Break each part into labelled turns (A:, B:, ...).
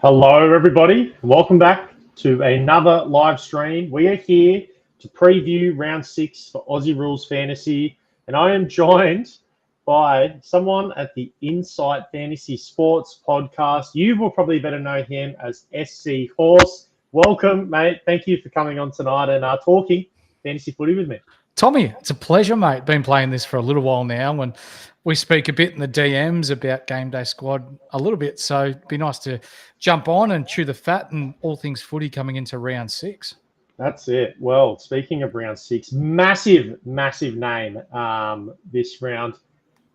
A: Hello, everybody. Welcome back to another live stream. We are here to preview round 6 for Aussie Rules Fantasy, and I am joined by someone at the Insight Fantasy Sports podcast. You will probably better know him as SC Horse. Welcome, mate. Thank you for coming on tonight and talking fantasy footy with me.
B: Tommy, it's a pleasure, mate. Been playing this for a little while now, and we speak a bit in the DMs about GameDay Squad a little bit. So it'd be nice to jump on and chew the fat and all things footy coming into round 6.
A: That's it. Well, speaking of round 6, massive name this round.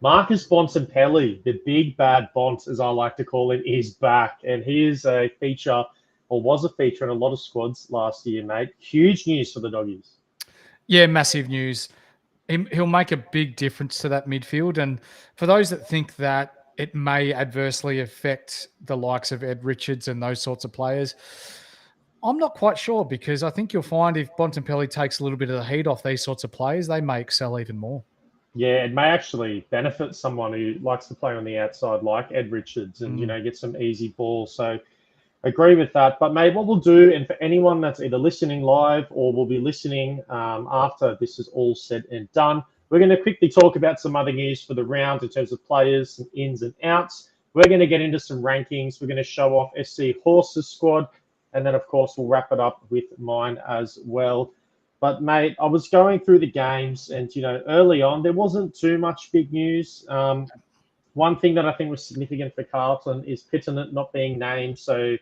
A: Marcus Bontempelli, the big bad Bont, as I like to call him, is back. And he is a feature, or was a feature in a lot of squads last year, mate. Huge news for the Doggies.
B: Yeah, massive news. He'll make a big difference to that midfield. And for those that think that it may adversely affect the likes of Ed Richards and those sorts of players, I'm not quite sure, because I think you'll find if Bontempelli takes a little bit of the heat off these sorts of players, they may excel even more.
A: Yeah, it may actually benefit someone who likes to play on the outside like Ed Richards and, get some easy balls. So agree with that. But, mate, what we'll do, and for anyone that's either listening live or will be listening after this is all said and done, we're going to quickly talk about some other news for the round in terms of players, some ins and outs. We're going to get into some rankings. We're going to show off SC Horse's squad. And then, of course, we'll wrap it up with mine as well. But, mate, I was going through the games and, early on, there wasn't too much big news. One thing that I think was significant for Carlton is Pittonet not being named. So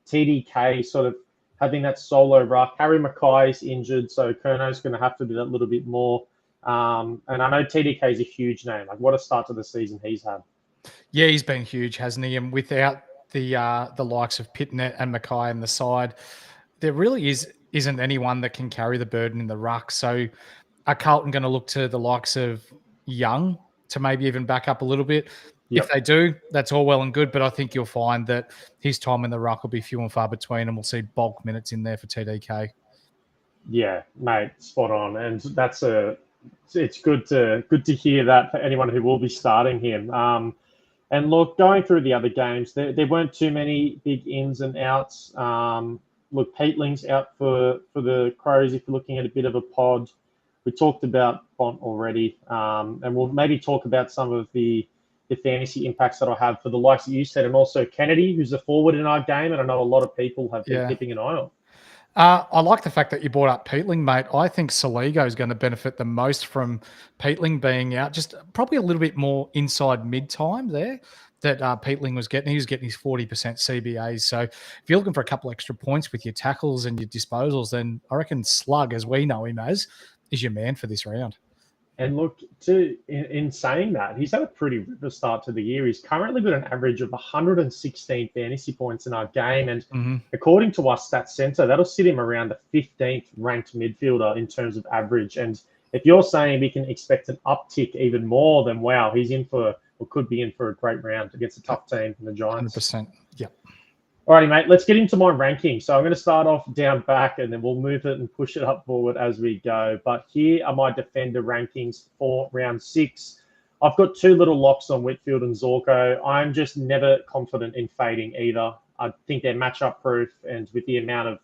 A: TDK sort of having that solo ruck. Harry Mackay is injured, so Kerno's going to have to do that a little bit more. And I know TDK is a huge name. Like, what a start to the season he's had.
B: Yeah, he's been huge, hasn't he? And without the likes of Pittonet and Mackay on the side, there really isn't anyone that can carry the burden in the ruck. So are Carlton going to look to the likes of Young to maybe even back up a little bit? Yep. If they do, that's all well and good, but I think you'll find that his time in the ruck will be few and far between, and we'll see bulk minutes in there for TDK.
A: Yeah, mate, spot on. And it's good to hear that for anyone who will be starting him. And look, going through the other games, there weren't too many big ins and outs. Look, Peatling's out for the Crows if you're looking at a bit of a pod. We talked about Bont already, and we'll maybe talk about some of the fantasy impacts that I have for the likes that you said, and also Kennedy, who's a forward in our game, and I know a lot of people have been keeping an eye on.
B: I like the fact that you brought up Peatling, mate. I think Saligo is going to benefit the most from Peatling being out, just probably a little bit more inside mid-time there that Peatling was getting. He was getting his 40% CBAs. So if you're looking for a couple extra points with your tackles and your disposals, then I reckon Slug, as we know him as, is your man for this round.
A: And look, in saying that, he's had a pretty ripper start to the year. He's currently got an average of 116 fantasy points in our game. And according to our stats center, that'll sit him around the 15th ranked midfielder in terms of average. And if you're saying we can expect an uptick even more, then wow, he's in for, or could be in for a great round against a tough team from the Giants.
B: 100%. Yep.
A: Alrighty, mate, let's get into my ranking. So I'm going to start off down back and then we'll move it and push it up forward as we go. But here are my defender rankings for round 6. I've got 2 little locks on Whitfield and Zorko. I'm just never confident in fading either. I think they're matchup proof, and with the amount of,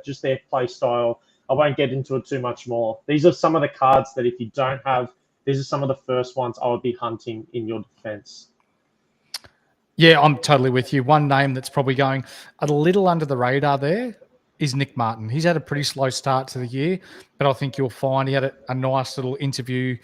A: just their play style, I won't get into it too much more. These are some of the cards that if you don't have, these are some of the first ones I would be hunting in your defense.
B: Yeah, I'm totally with you. One name that's probably going a little under the radar there is Nick Martin. He's had a pretty slow start to the year, but I think you'll find he had a nice little interview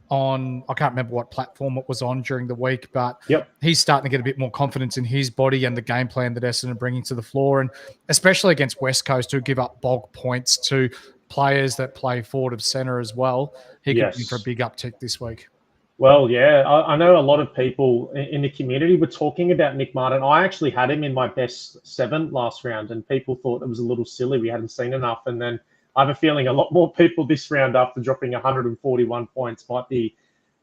B: on, I can't remember what platform it was on during the week, but he's starting to get a bit more confidence in his body and the game plan that Essendon are bringing to the floor, and especially against West Coast, who give up bulk points to players that play forward of centre as well. He could be for a big uptick this week.
A: Well, yeah, I know a lot of people in the community were talking about Nick Martin. I actually had him in my best 7 last round, and people thought it was a little silly. We hadn't seen enough. And then I have a feeling a lot more people this round, after dropping 141 points, might be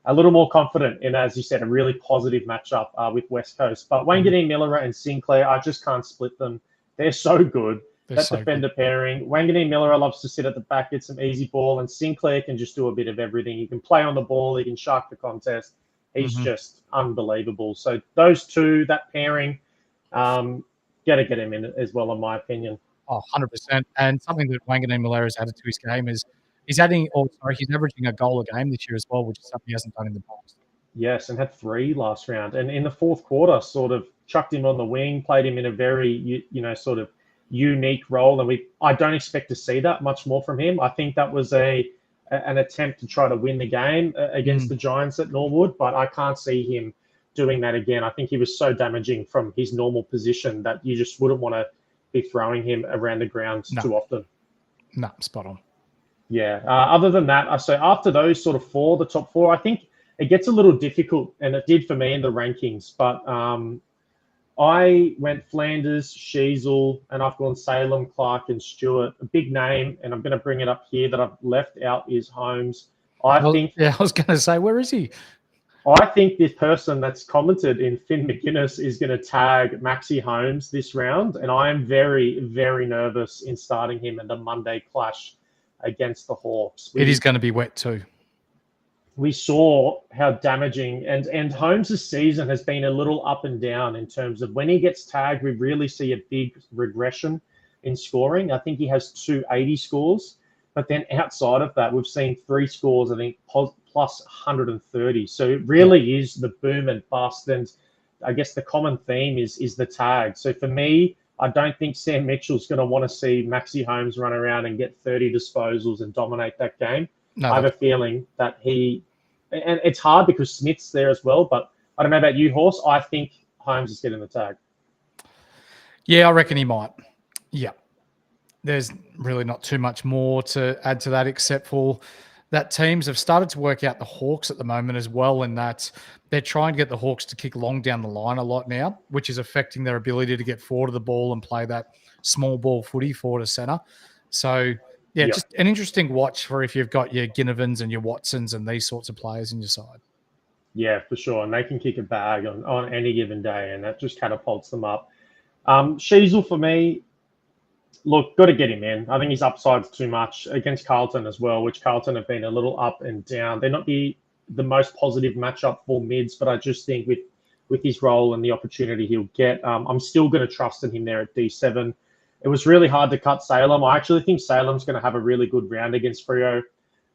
A: a little more confident in, as you said, a really positive matchup with West Coast. But Wanganeen-Miller and Sinclair, I just can't split them. They're so good. That defender pairing. Wanganeen-Miller loves to sit at the back, get some easy ball, and Sinclair can just do a bit of everything. He can play on the ball. He can shark the contest. He's just unbelievable. So those two, that pairing,
B: Yeah.
A: got to get him in as well, in my opinion.
B: Oh, 100%. And something that Wanganeen Malera has added to his game is he's averaging a goal a game this year as well, which is something he hasn't done in the past.
A: Yes, and had 3 last round. And in the fourth quarter, sort of chucked him on the wing, played him in a very, sort of unique role. And I don't expect to see that much more from him. I think that was an attempt to try to win the game against the Giants at Norwood, but I can't see him doing that again. I think he was so damaging from his normal position that you just wouldn't want to be throwing him around the ground too often.
B: No, spot on.
A: Yeah. Other than that, so after those sort of 4, the top 4, I think it gets a little difficult, and it did for me in the rankings. But I went Flanders, Sheasel, and I've gone Salem, Clark, and Stewart. A big name, and I'm going to bring it up here that I've left out is Holmes. I
B: was going to say, where is he?
A: I think this person that's commented in Finn McGuinness is going to tag Maxi Holmes this round, and I am very, very nervous in starting him in the Monday clash against the Hawks.
B: It is going to be wet too.
A: We saw how damaging, and Holmes' season has been a little up and down in terms of when he gets tagged, we really see a big regression in scoring. I think he has 280 scores, but then outside of that, we've seen 3 scores, I think, plus 130. So it really is the boom and bust. And I guess the common theme is the tag. So for me, I don't think Sam Mitchell's going to want to see Maxi Holmes run around and get 30 disposals and dominate that game. No, I have a feeling that and it's hard because Smith's there as well, but I don't know about you, Horse. I think Holmes is getting the tag.
B: Yeah, I reckon he might. Yeah. There's really not too much more to add to that except for that teams have started to work out the Hawks at the moment as well, in that they're trying to get the Hawks to kick long down the line a lot now, which is affecting their ability to get forward of the ball and play that small ball footy forward to centre. So, yeah, just an interesting watch for if you've got your Ginnivans and your Watsons and these sorts of players in your side.
A: Yeah, for sure. And they can kick a bag on any given day, and that just catapults them up. Sheasel for me, look, got to get him in. I think his upside's too much against Carlton as well, which Carlton have been a little up and down. They're not the most positive matchup for mids, but I just think with his role and the opportunity he'll get, I'm still going to trust in him there at D7. It was really hard to cut Salem. I actually think Salem's going to have a really good round against Freo.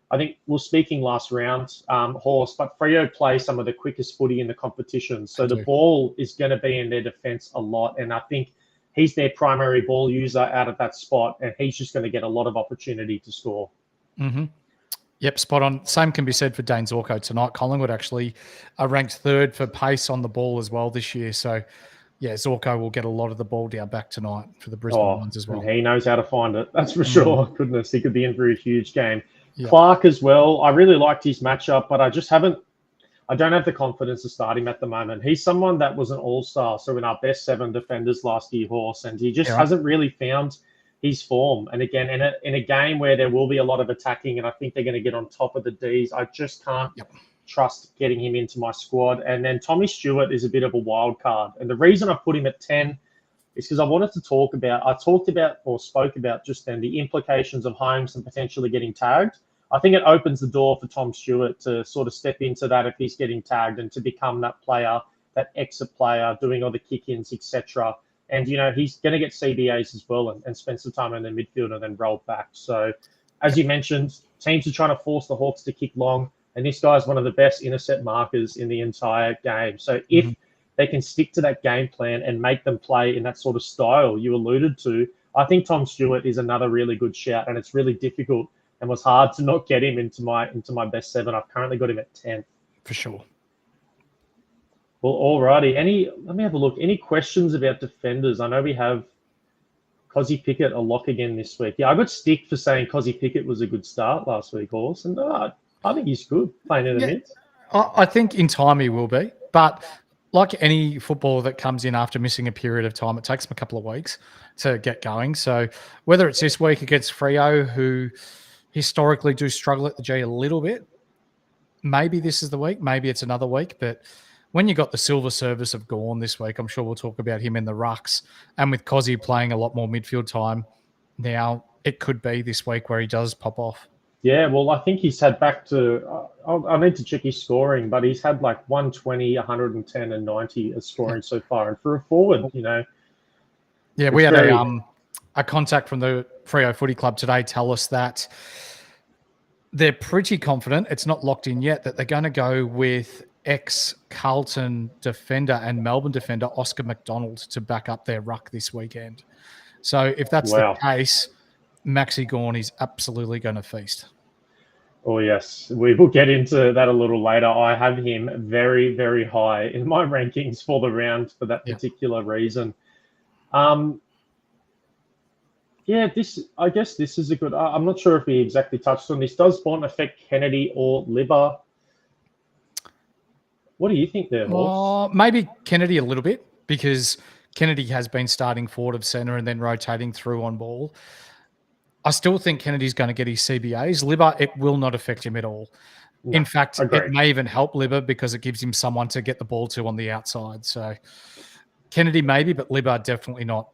A: I think we were speaking last round, Horse, but Freo play some of the quickest footy in the competition. So the ball is going to be in their defence a lot. And I think he's their primary ball user out of that spot, and he's just going to get a lot of opportunity to score.
B: Mm-hmm. Yep, spot on. Same can be said for Dane Zorko tonight. Collingwood actually are ranked 3rd for pace on the ball as well this year. So, yeah, Zorko will get a lot of the ball down back tonight for the Brisbane ones as well.
A: And he knows how to find it. That's for sure. Goodness, he could be in for a huge game. Yep. Clark as well. I really liked his matchup, but I don't have the confidence to start him at the moment. He's someone that was an all-star, so in our best 7 defenders last year, Horse, and he just hasn't really found his form. And again, in a game where there will be a lot of attacking, and I think they're going to get on top of the Ds, I just can't trust getting him into my squad. And then Tommy Stewart is a bit of a wild card. And the reason I put him at 10 is because I wanted to spoke about just then the implications of Holmes and potentially getting tagged. I think it opens the door for Tom Stewart to sort of step into that if he's getting tagged and to become that player, that exit player, doing all the kick-ins, etc. And, he's going to get CBAs as well and spend some time in the midfield and then roll back. So, as you mentioned, teams are trying to force the Hawks to kick long, and this guy's one of the best intercept markers in the entire game. So if they can stick to that game plan and make them play in that sort of style you alluded to, I think Tom Stewart is another really good shout, and it's really difficult and was hard to not get him into my best 7. I've currently got him at 10.
B: For sure.
A: Well, alrighty. Let me have a look. Any questions about defenders? I know we have Cozzy Pickett a lock again this week. Yeah, I got stick for saying Cozzy Pickett was a good start last week, Horse, and I think he's good playing in the mids.
B: I think in time he will be, but like any footballer that comes in after missing a period of time, it takes them a couple of weeks to get going. So whether it's this week against Freo, who historically do struggle at the G a little bit, maybe this is the week, maybe it's another week, but when you got the silver service of Gawn this week, I'm sure we'll talk about him in the rucks, and with Cozzy playing a lot more midfield time now, it could be this week where he does pop off.
A: Yeah, well, I think he's had back to I need to check his scoring, but he's had like 120, 110 and 90 as scoring so far. And for a forward,
B: Yeah, we had a contact from the Freo Footy Club today tell us that they're pretty confident, it's not locked in yet, that they're going to go with ex-Carlton defender and Melbourne defender Oscar McDonald to back up their ruck this weekend. So if that's the case, Maxi Gawn is absolutely going to feast.
A: Oh, yes. We will get into that a little later. I have him very, very high in my rankings for the round for that particular reason. I guess this is a good... I'm not sure if we exactly touched on this. Does Bont affect Kennedy or Libba? What do you think there, Horse?
B: Maybe Kennedy a little bit, because Kennedy has been starting forward of centre and then rotating through on ball. I still think Kennedy's going to get his CBAs. Libba, it will not affect him at all. No, in fact, it may even help Libba because it gives him someone to get the ball to on the outside. So Kennedy maybe, but Libba definitely not.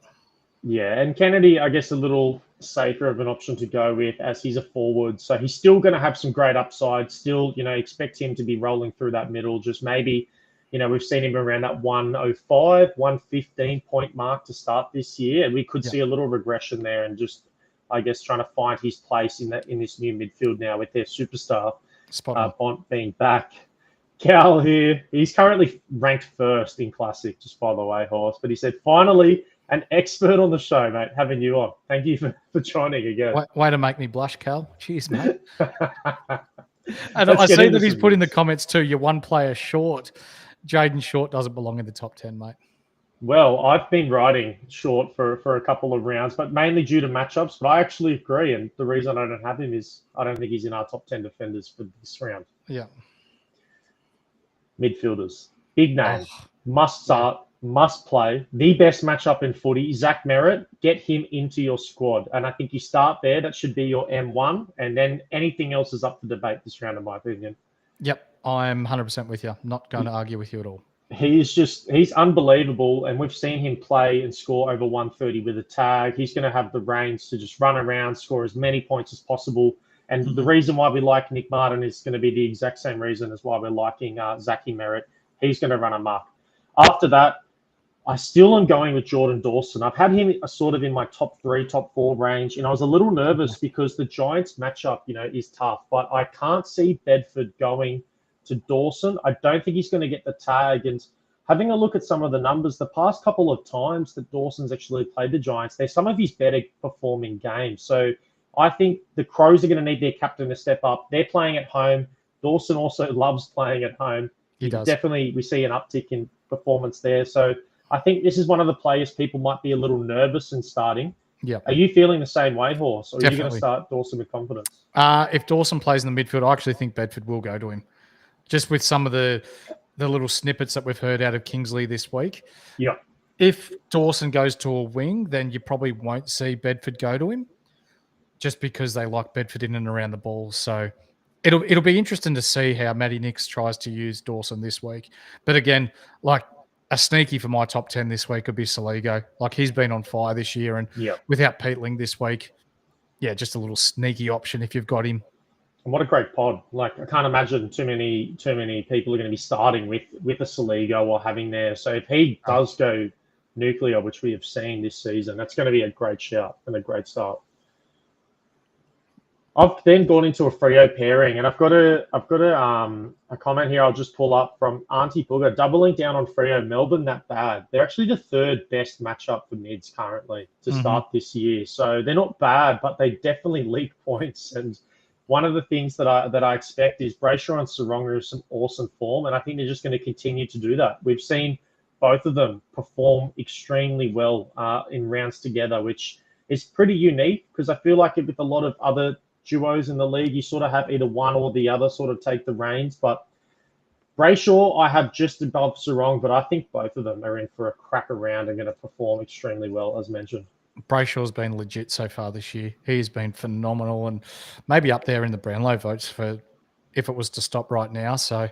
A: Yeah, and Kennedy, I guess, a little safer of an option to go with as he's a forward. So he's still going to have some great upside. Still, expect him to be rolling through that middle. Just maybe, we've seen him around that 105, 115 point mark to start this year. And we could see a little regression there and just, I guess, trying to find his place in this new midfield now with their superstar, Bont being back. Cal here, he's currently ranked first in Classic, just by the way, Horse. But he said, finally, an expert on the show, mate, having you on. Thank you for joining again.
B: Way to make me blush, Cal. Cheers, mate. And I see that he's put in the comments too, you're one player short. Jaden Short doesn't belong in the top 10, mate.
A: Well, I've been riding Short for a couple of rounds, but mainly due to matchups. But I actually agree. And the reason I don't have him is I don't think he's in our top 10 defenders for this round.
B: Yeah.
A: Midfielders. Big name. Must start. Must play. The best matchup in footy. Zach Merritt, get him into your squad. And I think you start there. That should be your M1. And then anything else is up for debate this round, in my opinion.
B: Yep. I'm 100% with you. Not going to argue with you at all.
A: He's unbelievable. And we've seen him play and score over 130 with a tag. He's going to have the reins to just run around, score as many points as possible. And the reason why we like Nick Martin is going to be the exact same reason as why we're liking Zachy Merritt. He's going to run amok. After that, I still am going with Jordan Dawson. I've had him sort of in my top 3, top 4 range, and I was a little nervous because the Giants matchup, is tough, but I can't see Bedford going to Dawson. I don't think he's going to get the tag, and having a look at some of the numbers, the past couple of times that Dawson's actually played the Giants, they're some of his better performing games. So I think the Crows are going to need their captain to step up. They're playing at home. Dawson also loves playing at home.
B: He does.
A: Definitely, we see an uptick in performance there. So I think this is one of the players people might be a little nervous in starting.
B: Yeah.
A: Are you feeling the same way, Horse? Or are you going to start Dawson with confidence?
B: If Dawson plays in the midfield, I actually think Bedford will go to him. Just with some of the little snippets that we've heard out of Kingsley this week.
A: Yeah.
B: If Dawson goes to a wing, then you probably won't see Bedford go to him just because they like Bedford in and around the ball. So it'll be interesting to see how Matty Nix tries to use Dawson this week. But again, a sneaky for my top 10 this week could be Saligo. He's been on fire this year, and without Peatling this week, just a little sneaky option if you've got him.
A: And what a great pod. I can't imagine too many people are going to be starting with a Saligo or having there. So if he does go nuclear, which we have seen this season, that's going to be a great shout and a great start. I've then gone into a Freo pairing, and I've got a comment here I'll just pull up from Auntie Booger. Doubling down on Freo, Melbourne that bad. They're actually the 3rd best matchup for mids currently to start this year. So they're not bad, but they definitely leak points. And one of the things that I expect is Brayshaw and Saronga have some awesome form, and I think they're just going to continue to do that. We've seen both of them perform extremely well in rounds together, which is pretty unique because I feel like with a lot of other duos in the league, you sort of have either one or the other sort of take the reins. But Brayshaw, I have just above Sarong, but I think both of them are in for a cracker round and going to perform extremely well, as mentioned.
B: Brayshaw's been legit so far this year. He's been phenomenal and maybe up there in the Brownlow votes for if it was to stop right now. So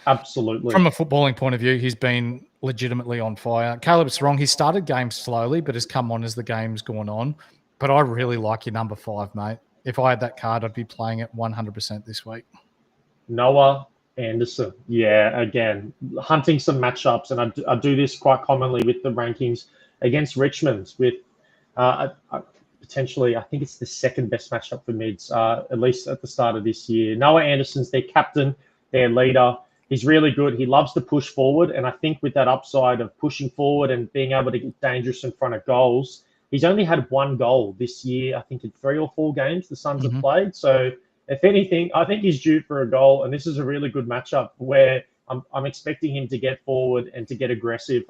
A: absolutely.
B: From a footballing point of view, he's been legitimately on fire. Caleb Sarong, he started games slowly, but has come on as the game's gone on. But I really like your number 5, mate. If I had that card, I'd be playing it 100% this week.
A: Noah Anderson. Yeah, again, hunting some matchups, and I do this quite commonly with the rankings against Richmond with potentially, I think it's the second best matchup for mids, at least at the start of this year. Noah Anderson's their captain, their leader. He's really good. He loves to push forward, and I think with that upside of pushing forward and being able to get dangerous in front of goals, he's only had one goal this year, I think in 3 or 4 games the Suns have played. So if anything, I think he's due for a goal, and this is a really good matchup where I'm expecting him to get forward and to get aggressive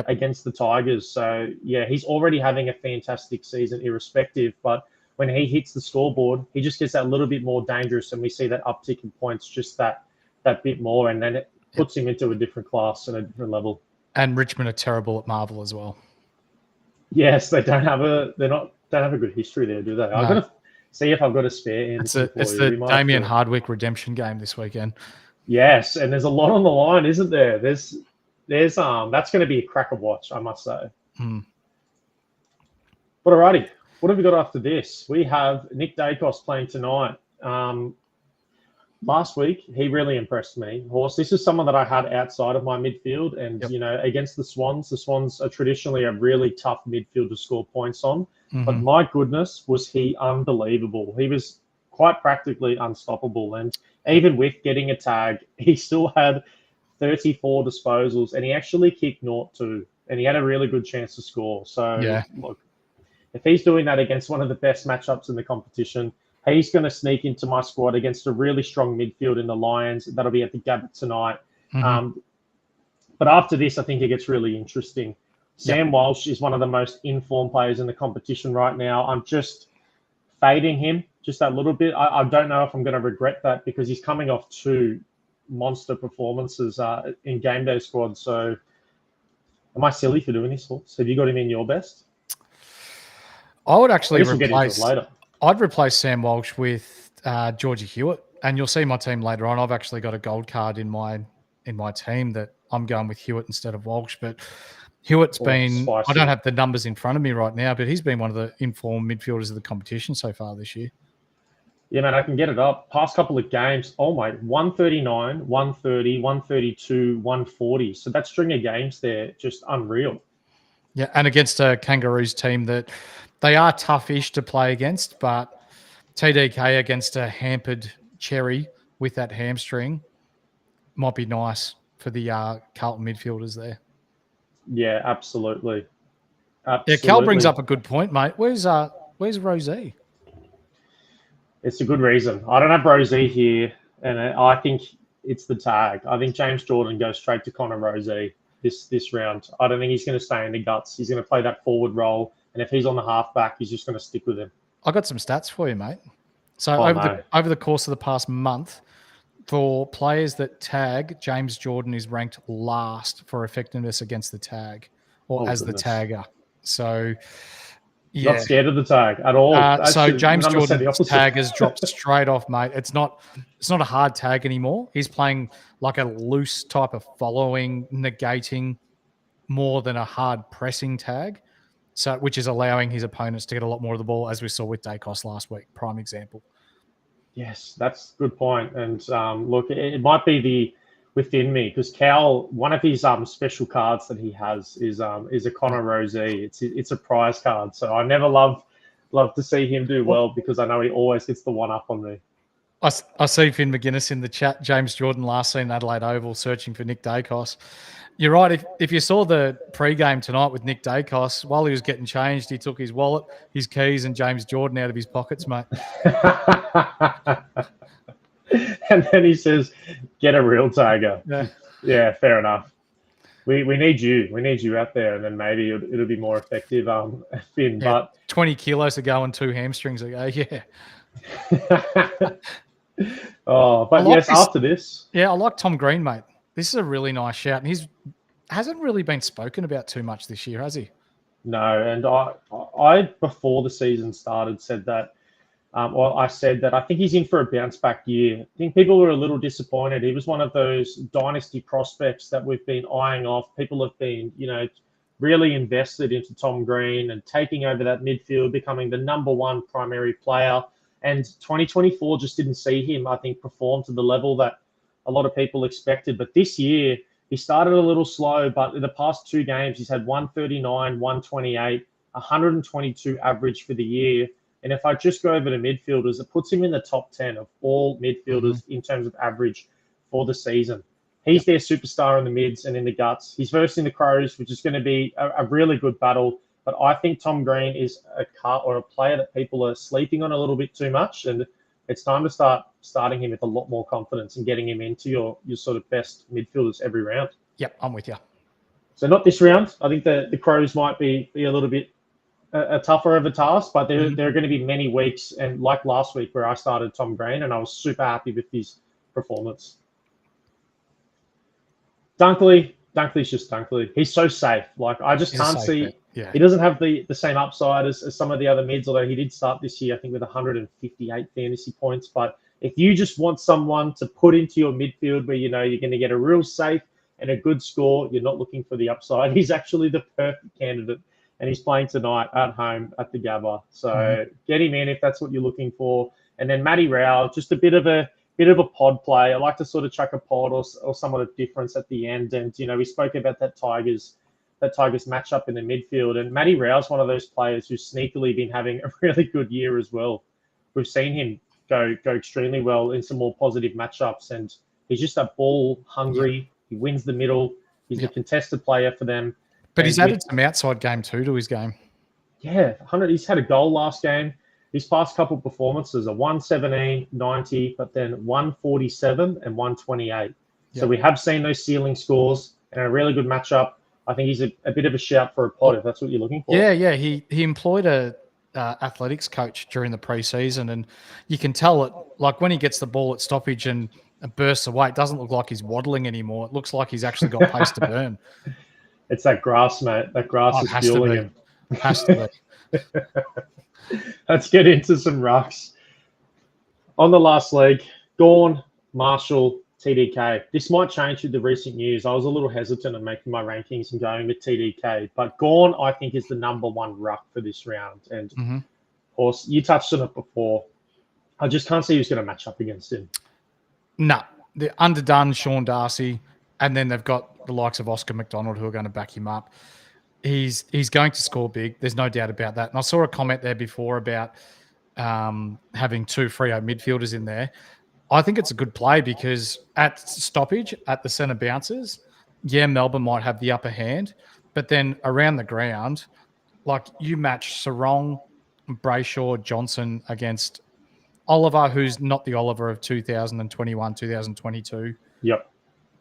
A: against the Tigers. So, yeah, he's already having a fantastic season irrespective, but when he hits the scoreboard, he just gets that little bit more dangerous, and we see that uptick in points just that bit more, and then it puts him into a different class and a different level.
B: And Richmond are terrible at Marvel as well.
A: Yes, they don't have a good history there, do they? No. I've got to see if I've got a spare.
B: It's the Damien Hardwick redemption game this weekend.
A: Yes, and there's a lot on the line, isn't there? There's that's going to be a cracker watch, I must say. But alrighty, what have we got after this? We have Nick Dacos playing tonight. Last week, he really impressed me. Horse, this is someone that I had outside of my midfield, and against the Swans are traditionally a really tough midfield to score points on. But my goodness, was he unbelievable. He was quite practically unstoppable, and even with getting a tag, he still had 34 disposals, and he actually kicked 0-2, and he had a really good chance to score. So, look, if he's doing that against one of the best matchups in the competition, he's going to sneak into my squad against a really strong midfield in the Lions. That'll be at the Gabba tonight. But after this, I think it gets really interesting. Sam Walsh is one of the most informed players in the competition right now. I'm just fading him just that little bit. I don't know if I'm going to regret that because he's coming off 2 monster performances in GameDay Squad. So am I silly for doing this, Hawks? Have you got him in your best?
B: I would actually I'd replace Sam Walsh with Georgie Hewitt, and you'll see my team later on. I've actually got a gold card in my team that I'm going with Hewitt instead of Walsh. But Hewitt's been, I don't have the numbers in front of me right now, but he's been one of the informed midfielders of the competition so far this year.
A: Yeah, man, I can get it up. Past couple of games, 139, 130, 132, 140. So that string of games there, just unreal.
B: Yeah, and against a Kangaroos team that they are tough-ish to play against, but TDK against a hampered Cherry with that hamstring might be nice for the Carlton midfielders there.
A: Yeah, absolutely.
B: Yeah, Cal brings up a good point, mate. Where's Rosie?
A: It's a good reason. I don't have Rosie here, and I think it's the tag. I think James Jordan goes straight to Connor Rosie this round. I don't think he's going to stay in the guts. He's going to play that forward role, and if he's on the halfback, he's just going to stick with him.
B: I got some stats for you, mate. So over the course of the past month, for players that tag, James Jordan is ranked last for effectiveness against the tag or the tagger. So, yeah.
A: Not scared of the tag at all.
B: So James Jordan's tag has dropped straight off, mate. It's not a hard tag anymore. He's playing like a loose type of following, negating more than a hard pressing tag. So, which is allowing his opponents to get a lot more of the ball, as we saw with Dacos last week. Prime example. Yes,
A: that's a good point. And look, it might be within me because Cal, one of his special cards that he has is a Connor Rosie. It's a prize card, so I never love to see him do well because I know he always gets the one up on me.
B: I see Finn McGuinness in the chat. James Jordan last seen Adelaide Oval searching for Nick Dacos. You're right. If you saw the pre-game tonight with Nick Dacos, while he was getting changed, he took his wallet, his keys, and James Jordan out of his pockets, mate.
A: And then he says, "Get a real tiger." Yeah, fair enough. We need you. We need you out there, and then maybe it'll be more effective. Finn, but
B: 20 kilos ago and 2 hamstrings ago. Yeah.
A: After this.
B: Yeah, I like Tom Green, mate. This is a really nice shout, and he's hasn't really been spoken about too much this year, has he?
A: No, and I before the season started said that. I said that I think he's in for a bounce back year. I think people were a little disappointed. He was one of those dynasty prospects that we've been eyeing off. People have been, really invested into Tom Green and taking over that midfield, becoming the number 1 primary player. And 2024 just didn't see him, I think, perform to the level that a lot of people expected. But this year, he started a little slow, but in the past 2 games, he's had 139, 128, 122 average for the year. And if I just go over to midfielders, it puts him in the top 10 of all midfielders in terms of average for the season. He's their superstar in the mids and in the guts. He's versing the Crows, which is going to be a really good battle. But I think Tom Green is a player that people are sleeping on a little bit too much. And it's time to start starting him with a lot more confidence and getting him into your sort of best midfielders every round.
B: Yep, I'm with you.
A: So not this round. I think the Crows might be a little bit a tougher of a task, but there are going to be many weeks, and like last week where I started Tom Green and I was super happy with his performance. Dunkley's just Dunkley. He's so safe. Like I just can't see. Yeah. He doesn't have the same upside as some of the other mids, although he did start this year, I think, with 158 fantasy points. But if you just want someone to put into your midfield where you know you're going to get a real safe and a good score, you're not looking for the upside, he's actually the perfect candidate. And he's playing tonight at home at the Gabba. So get him in if that's what you're looking for. And then Matty Rowell, just a bit of a pod play. I like to sort of chuck a pod or somewhat of difference at the end. And, you know, we spoke about that Tigers matchup in the midfield. And Matty Rowell's one of those players who's sneakily been having a really good year as well. We've seen him go extremely well in some more positive matchups. And he's just a ball hungry. Yeah. He wins the middle. He's a contested player for them.
B: But he's added some outside game too to his game.
A: Yeah, 100. He's had a goal last game. His past couple performances are 117, 90, but then 147 and 128. Yep. So we have seen those ceiling scores and a really good matchup. I think he's a bit of a shout for a pod if that's what you're looking for.
B: Yeah. He employed a athletics coach during the preseason, and you can tell it. Like when he gets the ball at stoppage and bursts away, it doesn't look like he's waddling anymore. It looks like he's actually got pace to burn.
A: It's that grass, mate. That grass is fueling him.
B: Has to be.
A: Let's get into some rucks. On the last leg, Gawn, Marshall, TDK. This might change with the recent news. I was a little hesitant in making my rankings and going with TDK, but Gawn, I think, is the number 1 ruck for this round. And, of course, you touched on it before. I just can't see who's going to match up against him.
B: No. The underdone Sean Darcy, and then they've got the likes of Oscar McDonald who are going to back him up. He's going to score big. There's no doubt about that. And I saw a comment there before about having 2 Freo midfielders in there. I think it's a good play because at stoppage, at the centre bounces, Melbourne might have the upper hand. But then around the ground, like you match Sarong, Brayshaw, Johnson against Oliver, who's not the Oliver of 2021, 2022.
A: Yep.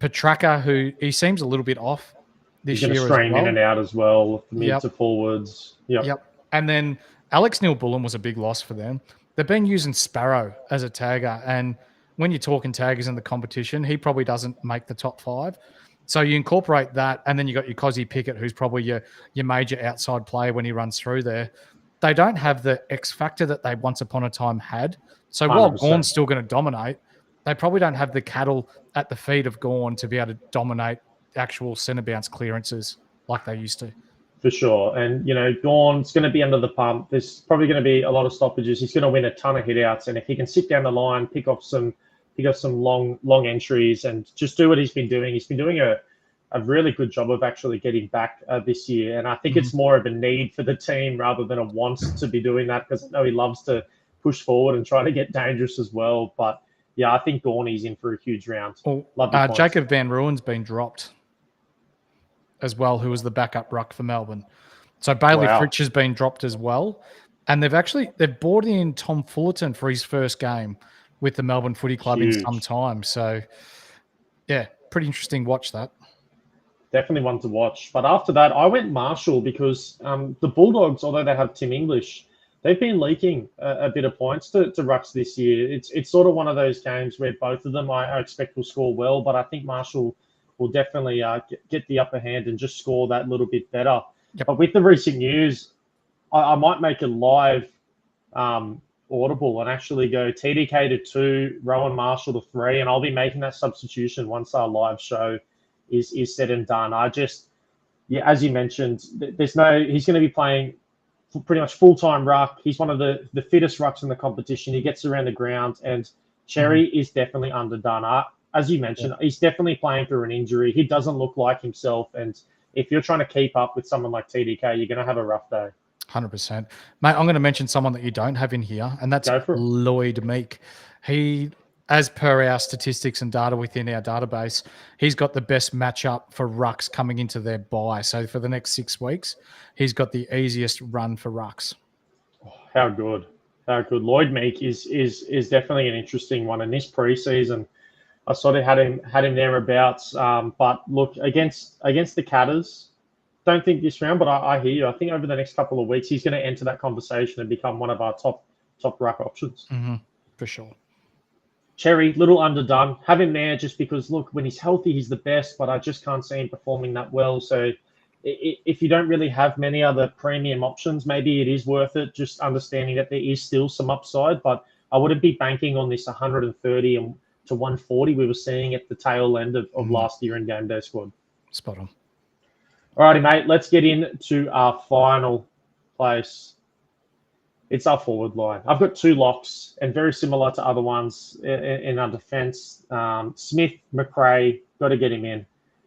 B: Petraka, who he seems a little bit off this year as well.
A: Stream in and out as well, mid to forwards. Yep.
B: And then Alex Neil-Bullen was a big loss for them. They've been using Sparrow as a tagger, and when you're talking taggers in the competition, he probably doesn't make the top 5. So you incorporate that, and then you got your Cozzy Pickett, who's probably your major outside player when he runs through there. They don't have the X factor that they once upon a time had. So 100%. While Gawn's still going to dominate, they probably don't have the cattle at the feet of Gawn to be able to dominate actual centre bounce clearances like they used to.
A: For sure. And, you know, Gawn's going to be under the pump. There's probably going to be a lot of stoppages. He's going to win a ton of hit-outs. And if he can sit down the line, pick up some long entries and just do what he's been doing. He's been doing a really good job of actually getting back this year. And I think it's more of a need for the team rather than a want to be doing that, because I know he loves to push forward and try to get dangerous as well. But, yeah, I think Gawny's in for a huge round.
B: Well, Jacob Van Ruin's been dropped as well, who was the backup ruck for Melbourne. So Bailey Fritsch has been dropped as well. And they've brought in Tom Fullerton for his first game with the Melbourne Footy Club in some time. So, yeah, pretty interesting watch that.
A: Definitely one to watch. But after that, I went Marshall because the Bulldogs, although they have Tim English, they've been leaking a bit of points to rucks this year. It's sort of one of those games where both of them I expect will score well, but I think Marshall will definitely get the upper hand and just score that little bit better. Yep. But with the recent news, I might make a live audible and actually go TDK to 2, Rowan Marshall to 3, and I'll be making that substitution once our live show is said and done. As you mentioned, he's going to be playing pretty much full-time ruck. He's one of the fittest rucks in the competition. He gets around the ground, and Cherry is definitely underdone. as you mentioned, he's definitely playing through an injury. He doesn't look like himself. And if you're trying to keep up with someone like TDK, you're going to have a rough day.
B: 100%. Mate, I'm going to mention someone that you don't have in here, and that's Lloyd Meek. He, as per our statistics and data within our database, he's got the best matchup for rucks coming into their bye. So for the next 6 weeks, he's got the easiest run for rucks.
A: Oh, how good. How good. Lloyd Meek is definitely an interesting one. In this preseason, I sort of had him thereabouts. But look, against the Catters, don't think this round, but I hear you. I think over the next couple of weeks, he's going to enter that conversation and become one of our top ruck options.
B: Mm-hmm. For sure.
A: Cherry, little underdone. Have him there just because, look, when he's healthy, he's the best, but I just can't see him performing that well. So if you don't really have many other premium options, maybe it is worth it, just understanding that there is still some upside, but I wouldn't be banking on this 130 to 140 we were seeing at the tail end of last year in GameDay Squad.
B: Spot on.
A: Alrighty, mate, let's get into our final place. It's our forward line. I've got 2 locks, and very similar to other ones in our defense. Smith, McRae, got to get him in.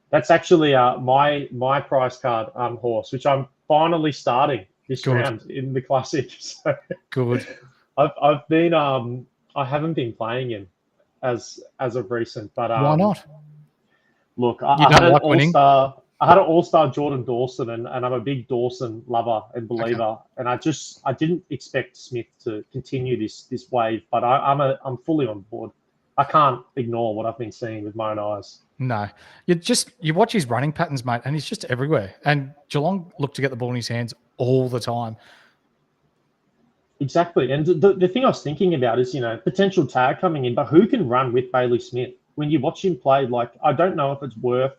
A: That's actually my price card horse, which I'm finally starting this round in the Classic. So
B: good.
A: I've been I haven't been playing him as of recent, but
B: why not?
A: Look, I had an all-star Jordan Dawson, and I'm a big Dawson lover and believer. Okay. And I didn't expect Smith to continue this wave, but I'm fully on board. I can't ignore what I've been seeing with my own eyes.
B: No, you watch his running patterns, mate, and he's just everywhere. And Geelong look to get the ball in his hands all the time.
A: Exactly. And the thing I was thinking about is, potential tag coming in, but who can run with Bailey Smith? When you watch him play, like, I don't know if it's worth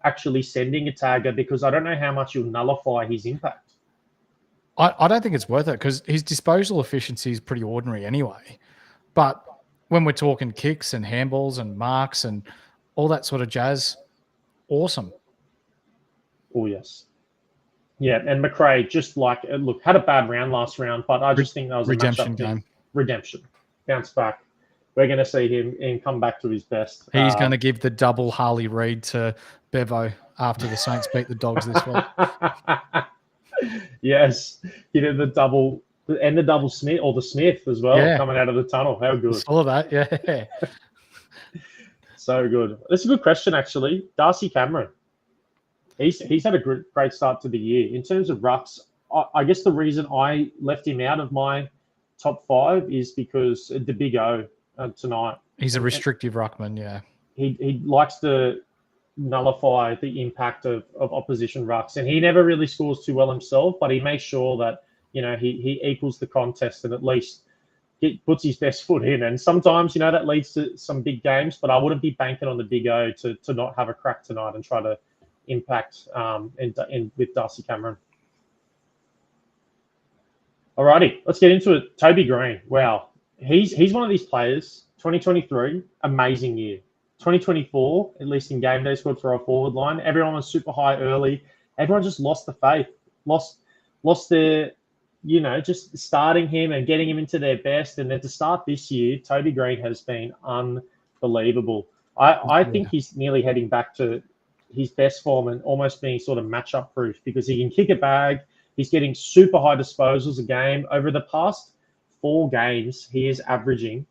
A: actually sending a tagger because I don't know how much you'll nullify his impact.
B: I don't think it's worth it because his disposal efficiency is pretty ordinary anyway. But when we're talking kicks and handballs and marks and all that sort of jazz, awesome.
A: Oh, yes. Yeah, and McRae just had a bad round last round, but I just think that was a
B: redemption game.
A: Redemption. Bounce back. We're going to see him come back to his best.
B: He's going to give the double Harley Reid to Bevo after the Saints beat the Dogs this week.
A: Yes. The double Smith, or the Smith as well, coming out of the tunnel. How good.
B: All of that, yeah.
A: So good. That's a good question, actually. Darcy Cameron. He's had a great start to the year. In terms of rucks, I guess the reason I left him out of my top 5 is because the big O tonight.
B: He's a restrictive ruckman, yeah.
A: He likes to nullify the impact of opposition rucks, and he never really scores too well himself, but he makes sure that he equals the contest and at least he puts his best foot in. And sometimes that leads to some big games, but I wouldn't be banking on the big O to not have a crack tonight and try to impact with Darcy Cameron. Alrighty, let's get into it. Toby Green, wow. He's one of these players. 2023, amazing year. 2024, at least in GameDay Squad for our forward line, everyone was super high early. Everyone just lost the faith, lost their, just starting him and getting him into their best. And then to start this year, Toby Green has been unbelievable. I think he's nearly heading back to his best form and almost being sort of matchup proof because he can kick a bag. He's getting super high disposals a game. Over the past 4 games, he is averaging,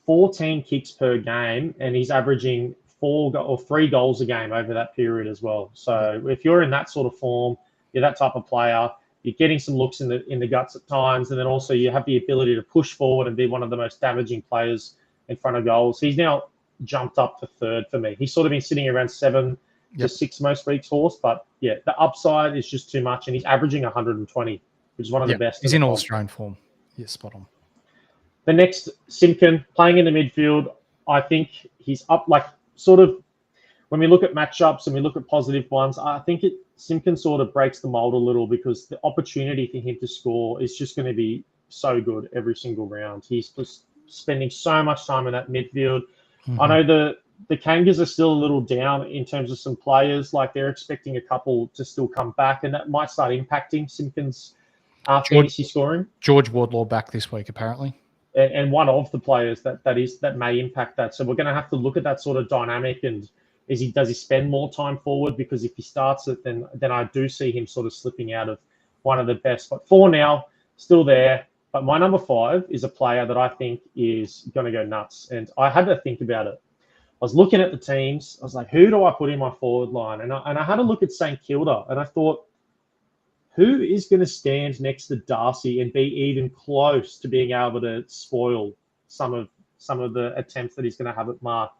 A: 14 kicks per game, and he's averaging 3 goals a game over that period as well. So if you're in that sort of form, you're that type of player, you're getting some looks in the guts at times, and then also you have the ability to push forward and be one of the most damaging players in front of goals. He's now jumped up to 3rd for me. He's sort of been sitting around 7 to 6 most weeks horse, but yeah, the upside is just too much, and he's averaging 120, which is one of the best.
B: He's in all-Australian form. Yeah, spot on.
A: The next, Simpkin, playing in the midfield, I think he's up, when we look at matchups and we look at positive ones, I think Simpkin sort of breaks the mold a little because the opportunity for him to score is just going to be so good every single round. He's just spending so much time in that midfield. Mm-hmm. I know the Kangas are still a little down in terms of some players, like they're expecting a couple to still come back, and that might start impacting Simpkin's fantasy scoring.
B: George Wardlaw back this week, apparently.
A: and one of the players that may impact that. So we're going to have to look at that sort of dynamic, and does he spend more time forward? Because if he starts it, then I do see him sort of slipping out of one of the best. But for now, still there. But my number 5 is a player that I think is going to go nuts. And I had to think about it. I was looking at the teams. I was like, who do I put in my forward line? And I had a look at St Kilda, and I thought, who is going to stand next to Darcy and be even close to being able to spoil some of the attempts that he's going to have at mark?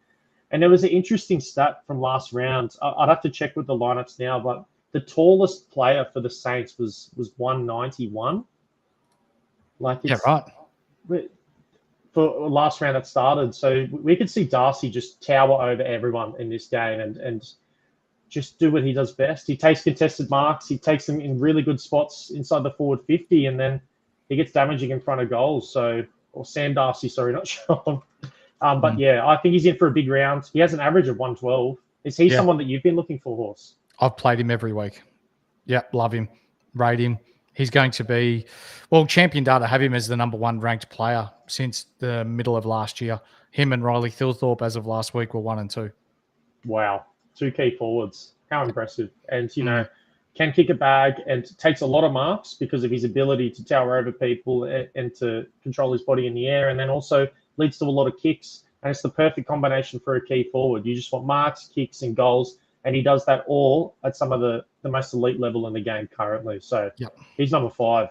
A: And there was an interesting stat from last round. I'd have to check with the lineups now, but the tallest player for the Saints was 191. Like,
B: yeah, right.
A: For last round that started. So we could see Darcy just tower over everyone in this game and just do what he does best. He takes contested marks. He takes them in really good spots inside the forward 50, and then he gets damaging in front of goals. Or Sam Darcy, sorry, not Sean. But yeah, I think he's in for a big round. He has an average of 112. Is he someone that you've been looking for, Horse?
B: I've played him every week. Yeah, love him, rate him. He's going to be, Champion Data have him as the number 1 ranked player since the middle of last year. Him and Riley Thilthorpe, as of last week, were 1 and 2.
A: Wow. 2 key forwards. How impressive. And, can kick a bag and takes a lot of marks because of his ability to tower over people and to control his body in the air, and then also leads to a lot of kicks. And it's the perfect combination for a key forward. You just want marks, kicks, and goals. And he does that all at some of the most elite level in the game currently. So He's number 5.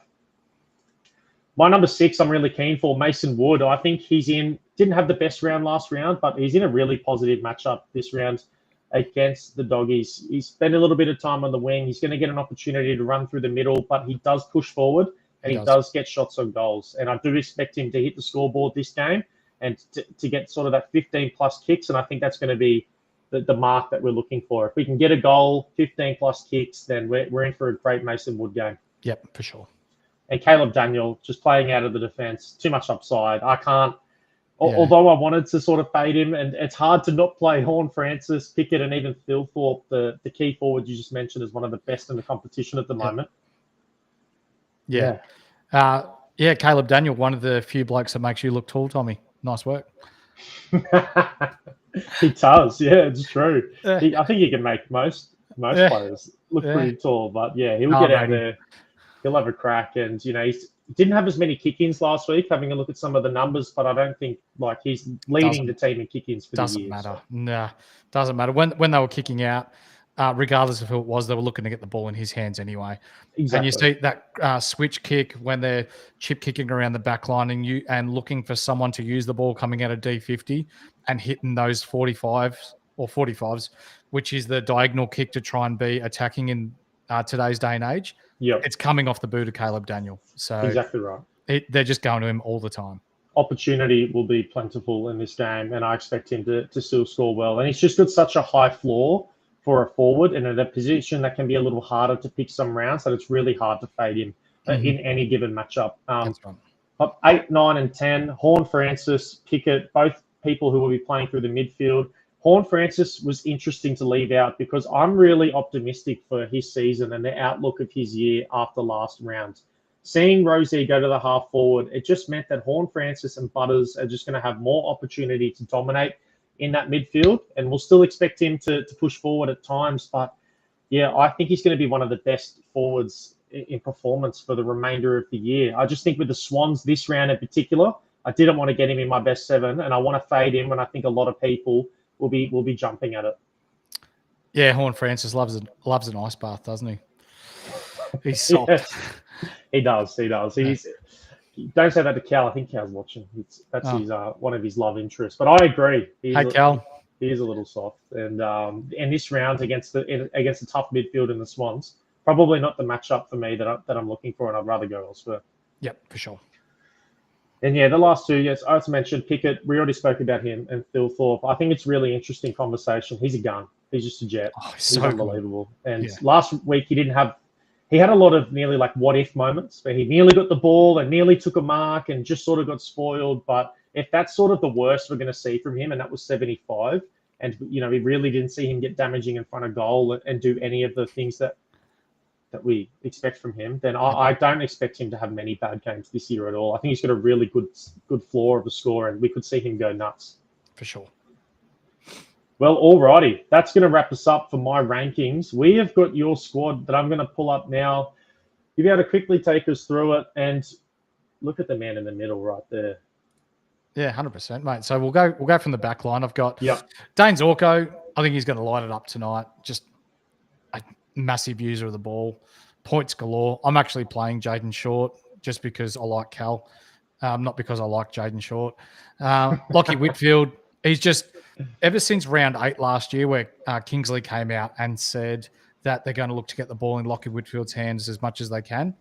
A: My number 6, I'm really keen for, Mason Wood. I think didn't have the best round last round, but he's in a really positive matchup this round against the Doggies. He spent a little bit of time on the wing. He's going to get an opportunity to run through the middle, but he does push forward and he does get shots on goals. And I do expect him to hit the scoreboard this game and to get sort of that 15-plus kicks, and I think that's going to be the mark that we're looking for. If we can get a goal, 15-plus kicks, then we're in for a great Mason Wood game.
B: Yep, for sure.
A: And Caleb Daniel, just playing out of the defence, too much upside. I can't, although I wanted to sort of fade him, and it's hard to not play Horn Francis, Pickett, and even Thilthorpe, the key forward you just mentioned, is one of the best in the competition at the moment.
B: Yeah. Caleb Daniel, one of the few blokes that makes you look tall, Tommy. Nice work.
A: He does, it's true. I think he can make most players look pretty tall, but he'll get out there. He'll have a crack, and he didn't have as many kick-ins last week. Having a look at some of the numbers, but I don't think he's leading the team in kick-ins for the year. Doesn't
B: matter. Nah, doesn't matter. When they were kicking out, regardless of who it was, they were looking to get the ball in his hands anyway.
A: Exactly.
B: And you see that switch kick when they're chip kicking around the back line and looking for someone to use the ball coming out of D50 and hitting those 45s, which is the diagonal kick to try and be attacking in today's day and age.
A: Yeah,
B: it's coming off the boot of Caleb Daniel. So
A: exactly right.
B: They're just going to him all the time.
A: Opportunity will be plentiful in this game, and I expect him to still score well. And he's just got such a high floor for a forward, and in a position that can be a little harder to pick some rounds, that it's really hard to fade him in any given matchup.
B: That's right.
A: Up 8, 9, and 10, Horn Francis, Pickett, both people who will be playing through the midfield. Horn Francis was interesting to leave out because I'm really optimistic for his season and the outlook of his year after last round. Seeing Rosie go to the half forward, it just meant that Horn Francis and Butters are just going to have more opportunity to dominate in that midfield, and we'll still expect him to push forward at times. But I think he's going to be one of the best forwards in performance for the remainder of the year. I just think with the Swans this round in particular, I didn't want to get him in my best 7, and I want to fade him, and I think a lot of people will be jumping at it.
B: Yeah, Horn Francis loves an ice bath, doesn't he? He's soft.
A: He does. Don't say that to Cal. I think Cal's watching. That's his one of his love interests. But I agree.
B: Cal.
A: He is a little soft, and in this round against the tough midfield in the Swans, probably not the matchup for me that I'm looking for, and I'd rather go elsewhere.
B: Yep, for sure.
A: And the last 2, yes, I also mentioned Pickett. We already spoke about him, and Thilthorpe. I think it's really interesting conversation. He's a gun. He's just a jet.
B: Oh,
A: he's unbelievable. Cool. And last week he had a lot of nearly like what-if moments where he nearly got the ball and nearly took a mark and just sort of got spoiled. But if that's sort of the worst we're going to see from him, and that was 75, and we really didn't see him get damaging in front of goal and do any of the things that that we expect from him, then I don't expect him to have many bad games this year at all. I think he's got a really good floor of a score, and we could see him go nuts.
B: For sure.
A: Well, alrighty. That's going to wrap us up for my rankings. We have got your squad that I'm going to pull up now. You'll be able to quickly take us through it and look at the man in the middle right there.
B: Yeah, 100%, mate. So we'll go from the back line. I've got Dane Zorko. I think he's going to light it up tonight. Just a massive user of the ball. Points galore. I'm actually playing Jaden Short just because I like Cal, not because I like Jaden Short. Lockie Whitfield, he's just, ever since round 8 last year where Kingsley came out and said that they're going to look to get the ball in Lockie Whitfield's hands as much as they can,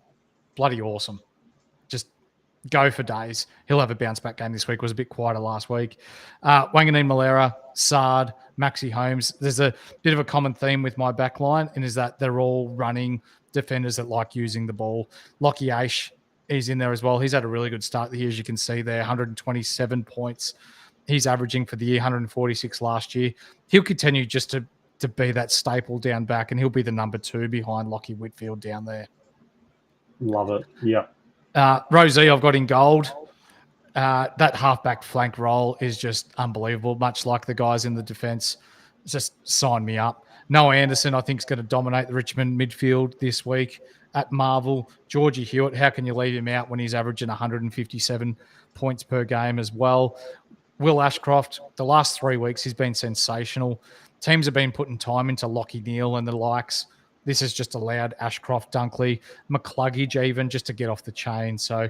B: bloody awesome. Just go for days. He'll have a bounce-back game this week. It was a bit quieter last week. Wanganeen Malera, Sard, Maxi Holmes. There's a bit of a common theme with my back line, and is that they're all running defenders that like using the ball. Lockie Aish is in there as well. He's had a really good start the year, as you can see there, 127 points. He's averaging for the year 146 last year. He'll continue just to be that staple down back, and he'll be the number 2 behind Lockie Whitfield down there.
A: Love it. Yeah.
B: Rosie, I've got in gold. That halfback flank role is just unbelievable, much like the guys in the defence. Just sign me up. Noah Anderson, I think, is going to dominate the Richmond midfield this week at Marvel. Georgie Hewitt, how can you leave him out when he's averaging 157 points per game as well? Will Ashcroft, the last 3 weeks, he's been sensational. Teams have been putting time into Lockie Neal and the likes. This has just allowed Ashcroft, Dunkley, McCluggage even just to get off the chain. So,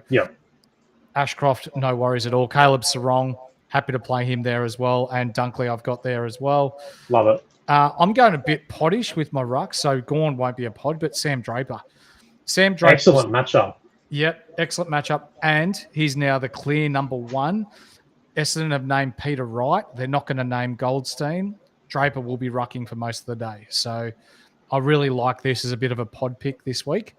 B: Ashcroft, no worries at all. Caleb Sarong, happy to play him there as well. And Dunkley I've got there as well.
A: Love it.
B: I'm going a bit poddish with my ruck, so Gawn won't be a pod, but Sam Draper. Sam Draper.
A: Excellent matchup.
B: Yep, excellent matchup. And he's now the clear number 1. Essendon have named Peter Wright. They're not going to name Goldstein. Draper will be rucking for most of the day. So I really like this as a bit of a pod pick this week.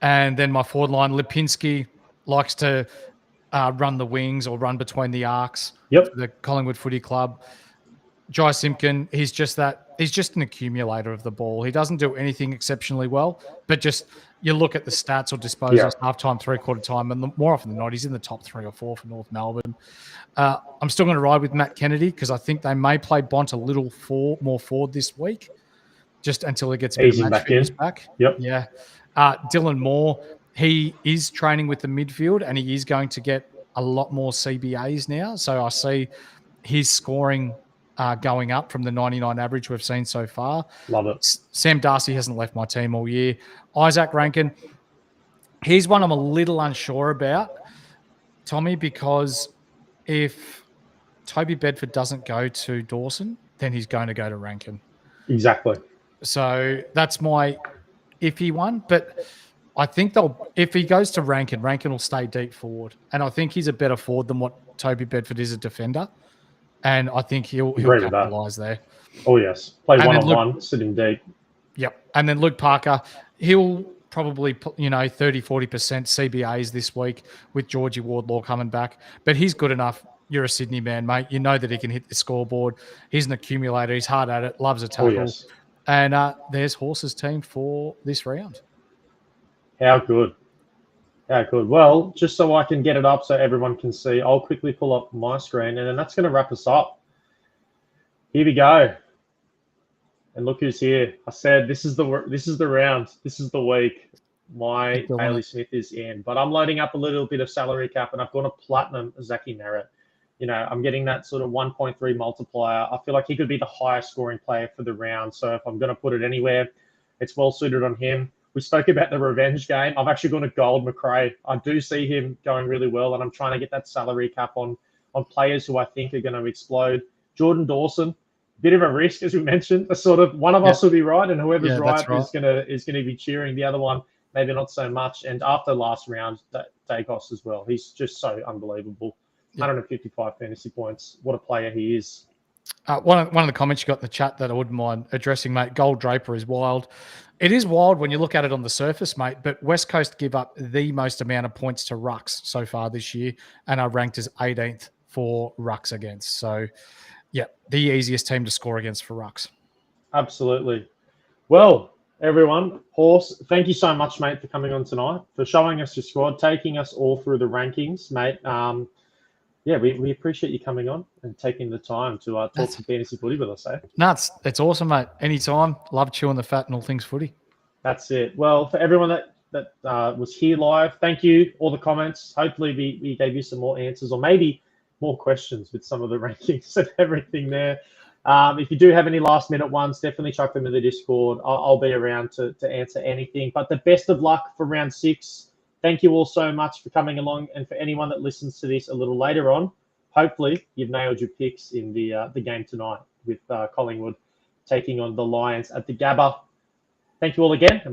B: And then my forward line, Lipinski likes to run the wings or run between the arcs.
A: Yep.
B: For the Collingwood Footy Club. Jai Simpkin, he's just an accumulator of the ball. He doesn't do anything exceptionally well, but just you look at the stats or disposals, halftime, 3/4 time, and more often than not, he's in the top 3 or 4 for North Melbourne. I'm still going to ride with Matt Kennedy because I think they may play Bont a little more forward this week, just until he gets a bit of match fitness back.
A: Yep.
B: Yeah. Dylan Moore, he is training with the midfield and he is going to get a lot more CBAs now. So I see his scoring going up from the 99 average we've seen so far.
A: Love it.
B: Sam Darcy hasn't left my team all year. Isaac Rankin, he's one I'm a little unsure about, Tommy, because if Toby Bedford doesn't go to Dawson, then he's going to go to Rankin.
A: Exactly.
B: So that's my iffy one. But I think if he goes to Rankin, Rankin will stay deep forward. And I think he's a better forward than what Toby Bedford is a defender. And I think he'll capitalise there.
A: Oh, yes. Play one-on-one, sit him deep.
B: Yep. And then Luke Parker, he'll probably, 30, 40% CBAs this week with Georgie Wardlaw coming back. But he's good enough. You're a Sydney man, mate. You know that he can hit the scoreboard. He's an accumulator. He's hard at it, loves a tackle. Oh, yes. And there's Horse's team for this round.
A: How good. How good. Well, just so I can get it up so everyone can see, I'll quickly pull up my screen, and then that's going to wrap us up. Here we go. And look who's here. I said this is the round. This is the week. My Bailey Smith is in. But I'm loading up a little bit of salary cap, and I've gone to platinum Zachy Merritt. I'm getting that sort of 1.3 multiplier. I feel like he could be the highest scoring player for the round. So if I'm going to put it anywhere, it's well suited on him. We spoke about the revenge game. I've actually gone to gold McRae. I do see him going really well, and I'm trying to get that salary cap on players who I think are going to explode. Jordan Dawson, bit of a risk, as we mentioned. A sort of one of us will be right, and whoever's right is going to be cheering. The other one, maybe not so much. And after last round, Dacos as well. He's just so unbelievable. 155 fantasy points. What a player he is.
B: One of the comments you got in the chat that I wouldn't mind addressing, mate, Gold Draper is wild. It is wild when you look at it on the surface, mate, but West Coast give up the most amount of points to rucks so far this year and are ranked as 18th for rucks against. So, the easiest team to score against for rucks.
A: Absolutely. Well, everyone, Horse, thank you so much, mate, for coming on tonight, for showing us your squad, taking us all through the rankings, mate. Yeah, we appreciate you coming on and taking the time to talk some fantasy footy with us, eh?
B: No, it's awesome, mate. Anytime. Love chewing the fat and all things footy.
A: That's it. Well, for everyone that was here live, thank you. All the comments. Hopefully we gave you some more answers or maybe more questions with some of the rankings and everything there. If you do have any last minute ones, definitely chuck them in the Discord. I'll be around to answer anything. But the best of luck for round 6. Thank you all so much for coming along. And for anyone that listens to this a little later on, hopefully you've nailed your picks in the game tonight with Collingwood taking on the Lions at the Gabba. Thank you all again.